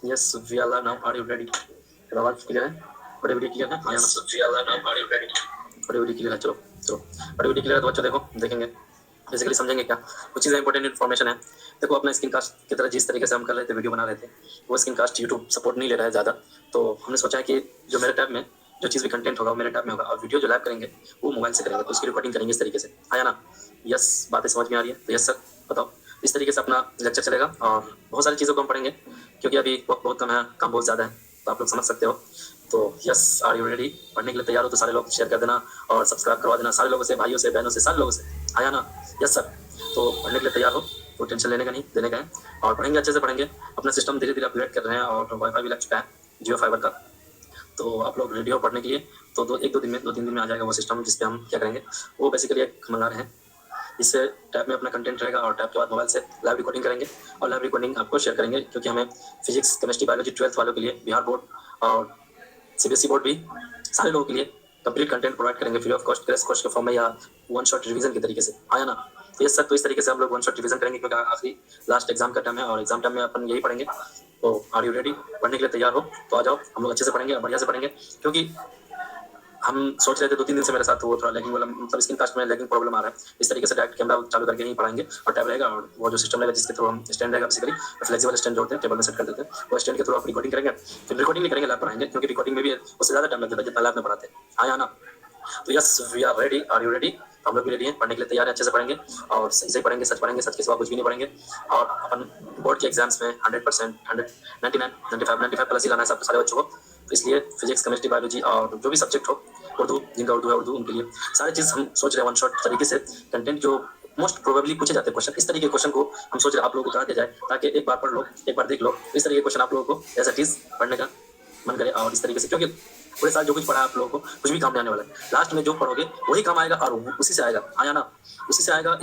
Yes we are now are you ready? आवाज clear है? बड़े वीडियो क्लियर है? Yes we are now are you ready? बड़े video clear है। चलो चलो बड़े वीडियो क्लियर है तो बच्चों देखो देखेंगे बेसिकली समझेंगे क्या कुछ चीज़ें इंपॉर्टेंट इन्फॉर्मेशन है। देखो अपना स्क्रीन कास्ट की तरह जिस तरीके से हम कर रहे थे वीडियो बना रहे थे वो स्क्रीन कास्ट यूट्यूब सपोर्ट नहीं ले रहा है ज़्यादा। तो हमने सोचा है कि जो मेरे टैब में जो चीज़ भी कंटेंट होगा वो मेरे टैब में होगा और वीडियो जो लाइव करेंगे वो मोबाइल से करेंगे तो उसकी रिकॉर्डिंग करेंगे इस तरीके से। आया ना? यस बातें समझ में आ रही है? तो यस सर बताओ। इस तरीके से अपना लेक्चर चलेगा और बहुत सारी चीज़ों को हम पढ़ेंगे क्योंकि अभी वक्त बहुत कम है, काम बहुत ज़्यादा है तो आप लोग समझ सकते हो। तो यस आर यू रेडी? पढ़ने के लिए तैयार हो तो सारे लोग शेयर कर देना और सब्सक्राइब करवा देना सारे लोगों से, भाइयों से, बहनों से, सारे लोगों से। आया ना? Yes sir. तो पढ़ने के लिए तैयार हो तो टेंशन लेने का नहीं, देने का है और पढ़ेंगे अच्छे से पढ़ेंगे। अपना सिस्टम धीरे धीरे अपग्रेड कर रहे हैं और वाईफाई भी लग चुका है जियो फाइबर का। तो आप लोग रेडी हो पढ़ने के लिए तो दो तीन दिन में आ जाएगा वो सिस्टम जिस पे हम क्या करेंगे वो बेसिकली एक मंगा रहे हैं। इससे टैब में अपना कंटेंट रहेगा और टैब के बाद मोबाइल से लाइव रिकॉर्डिंग करेंगे और लाइव रिकॉर्डिंग आपको शेयर करेंगे क्योंकि हमें फिजिक्स केमिस्ट्री बायोलॉजी 12th वालों के लिए बिहार बोर्ड और सीबीएसई बोर्ड भी सारे लोगों के लिए कंप्लीट कंटेंट प्रोवाइड करेंगे free of cost crash course के फॉर्म में या वन शॉट रिवीजन के तरीके से। आया ना? तो ये सब तो इस तरीके से हम लोग वन शॉट रिवीजन करेंगे क्योंकि आखिरी लास्ट एग्जाम का टाइम है और एग्जाम टाइम में अपन यही पढ़ेंगे। तो आर यू रेडी? पढ़ने के लिए तैयार हो तो आ जाओ, हम लोग अच्छे से पढ़ेंगे और बढ़िया से पढ़ेंगे क्योंकि हम सोच रहे थे 2-3 दिन से मेरे साथ वो थोड़ा लैगिंग वाला मतलब स्क्रीन कास्ट में लैगिंग प्रॉब्लम आ रहा है। इस तरीके से डायरेक्ट कैमरा चालू करके नहीं पढ़ाएंगे और टैब रहेगा और वो जो सिस्टम रहेगा जिसके थ्रू हम स्टैंड रहेगा बेसिकली फ्लेक्सिबल स्टैंड जोड़ते हैं टेबल में सेट कर देते हैं वो स्टैंड के थ्रू आप रिकॉर्डिंग करेंगे। फिर रिकॉर्डिंग नहीं करेंगे, लैब पढ़ाएंगे क्योंकि रिकॉर्डिंग में भी उससे ज़्यादा टाइम लगता है जितना लैब में पढ़ाते हैं। आया ना? तो yes we are ready. Are you ready? हम लोग भी रेडी हैं, पढ़ने के लिए तैयार है, अच्छे से पढ़ेंगे और सही से पढ़ेंगे, सच के सिवा कुछ भी नहीं पढ़ेंगे। और अपन बोर्ड के एग्जाम्स में 100%, 95 प्लस ही लाना है सब सारे बच्चों को। तो इसलिए फिजिक्स केमिस्ट्री बायोलॉजी और जो भी सब्जेक्ट हो, उर्दू जिनका उर्दू है उर्दू उनके लिए सारी चीज़ हम सोच रहे हैं वन शॉट तरीके से कंटेंट जो मोस्ट प्रोबेबली पूछे जाते हैं क्वेश्चन इस तरीके के क्वेश्चन को हम सोच रहे हैं आप लोगों को करा दिया जाए ताकि एक बार पढ़ लो एक बार देख लो इस तरीके के क्वेश्चन आप लोगों को एज अ टीज पढ़ने का मन करे और इस तरीके से क्योंकि पूरे साल जो कुछ पढ़ा है आप लोगों को कुछ भी काम नहीं आने वाला है। लास्ट में जो पढ़ोगे वही काम आएगा और उसी से आएगा। आया ना? उसी से आएगा।